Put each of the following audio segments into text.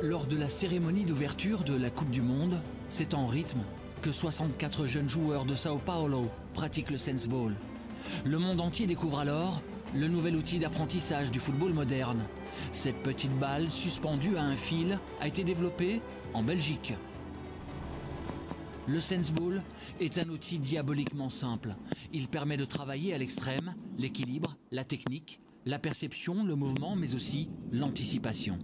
Lors de la cérémonie d'ouverture de la Coupe du Monde, c'est en rythme que 64 jeunes joueurs de Sao Paulo pratiquent le Sensball. Le monde entier découvre alors le nouvel outil d'apprentissage du football moderne. Cette petite balle suspendue à un fil a été développée en Belgique. Le Sensball est un outil diaboliquement simple. Il permet de travailler à l'extrême l'équilibre, la technique, la perception, le mouvement, mais aussi l'anticipation.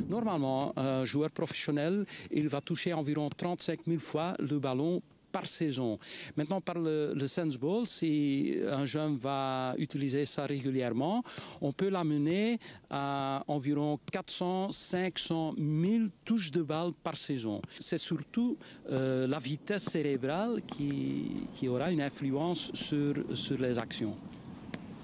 Normalement, un joueur professionnel, il va toucher environ 35 000 fois le ballon par saison. Maintenant, par le Sensball, si un jeune va utiliser ça régulièrement, on peut l'amener à environ 400, 500 000 touches de balle par saison. C'est surtout la vitesse cérébrale qui aura une influence sur les actions.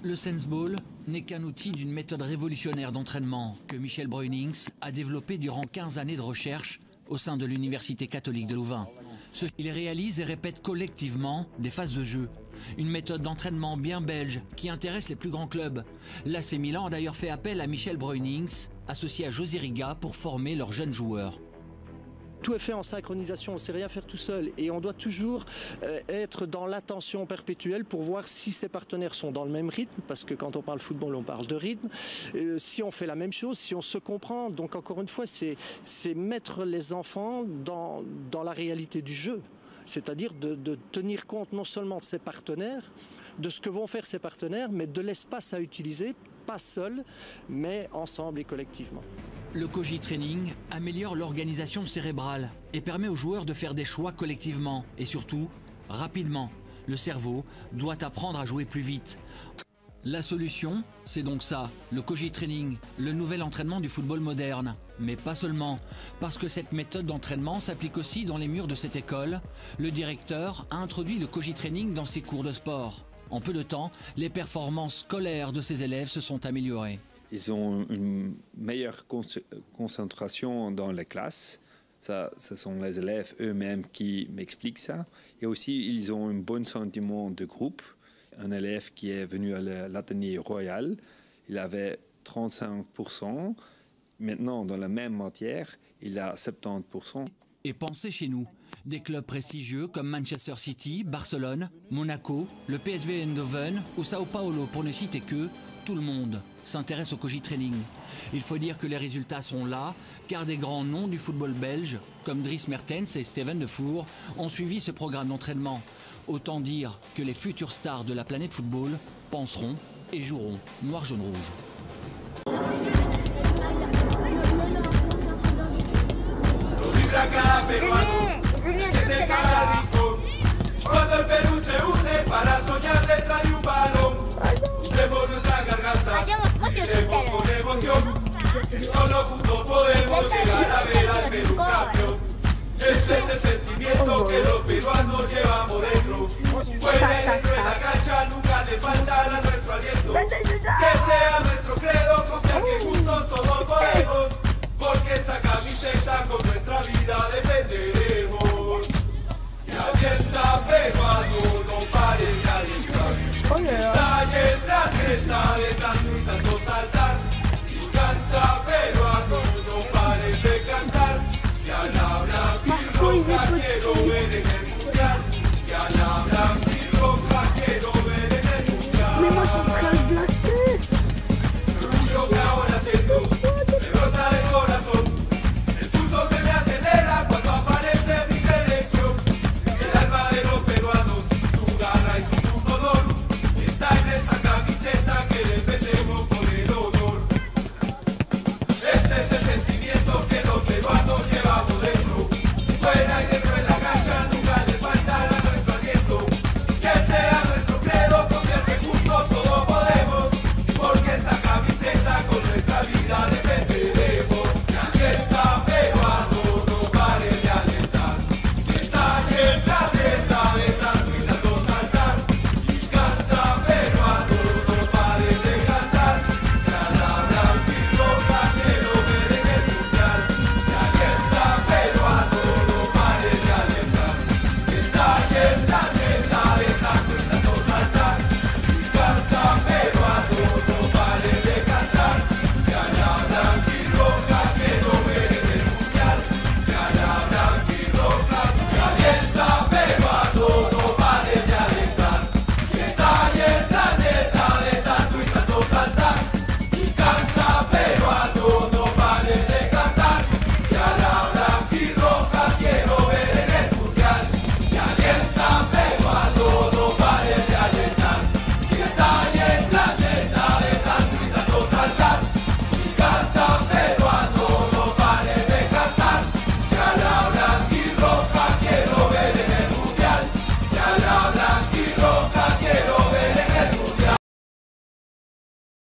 Le Sensball n'est qu'un outil d'une méthode révolutionnaire d'entraînement que Michel Bruynings a développé durant 15 années de recherche au sein de l'Université catholique de Louvain. Il réalise et répète collectivement des phases de jeu. Une méthode d'entraînement bien belge qui intéresse les plus grands clubs. L'AC Milan a d'ailleurs fait appel à Michel Bruynings, associé à José Riga, pour former leurs jeunes joueurs. Tout est fait en synchronisation, on ne sait rien faire tout seul et on doit toujours être dans l'attention perpétuelle pour voir si ses partenaires sont dans le même rythme, parce que quand on parle football, on parle de rythme, si on fait la même chose, si on se comprend. Donc encore une fois, c'est mettre les enfants dans la réalité du jeu, c'est-à-dire de tenir compte non seulement de ses partenaires, de ce que vont faire ses partenaires, mais de l'espace à utiliser, pas seul, mais ensemble et collectivement. Le Koji Training améliore l'organisation cérébrale et permet aux joueurs de faire des choix collectivement et surtout rapidement. Le cerveau doit apprendre à jouer plus vite. La solution, c'est donc ça, le Koji Training, le nouvel entraînement du football moderne. Mais pas seulement, parce que cette méthode d'entraînement s'applique aussi dans les murs de cette école. Le directeur a introduit le Koji Training dans ses cours de sport. En peu de temps, les performances scolaires de ses élèves se sont améliorées. Ils ont une meilleure concentration dans la classe. Ce sont les élèves eux-mêmes qui m'expliquent ça. Et aussi, ils ont un bon sentiment de groupe. Un élève qui est venu à l'atelier royal, il avait 35%. Maintenant, dans la même matière, il a 70%. Et pensez chez nous, des clubs prestigieux comme Manchester City, Barcelone, Monaco, le PSV Eindhoven ou Sao Paulo, pour ne citer que, tout le monde s'intéresse au Koji Training. Il faut dire que les résultats sont là, car des grands noms du football belge, comme Dries Mertens et Steven Defour, ont suivi ce programme d'entraînement. Autant dire que les futures stars de la planète football penseront et joueront noir, jaune, rouge.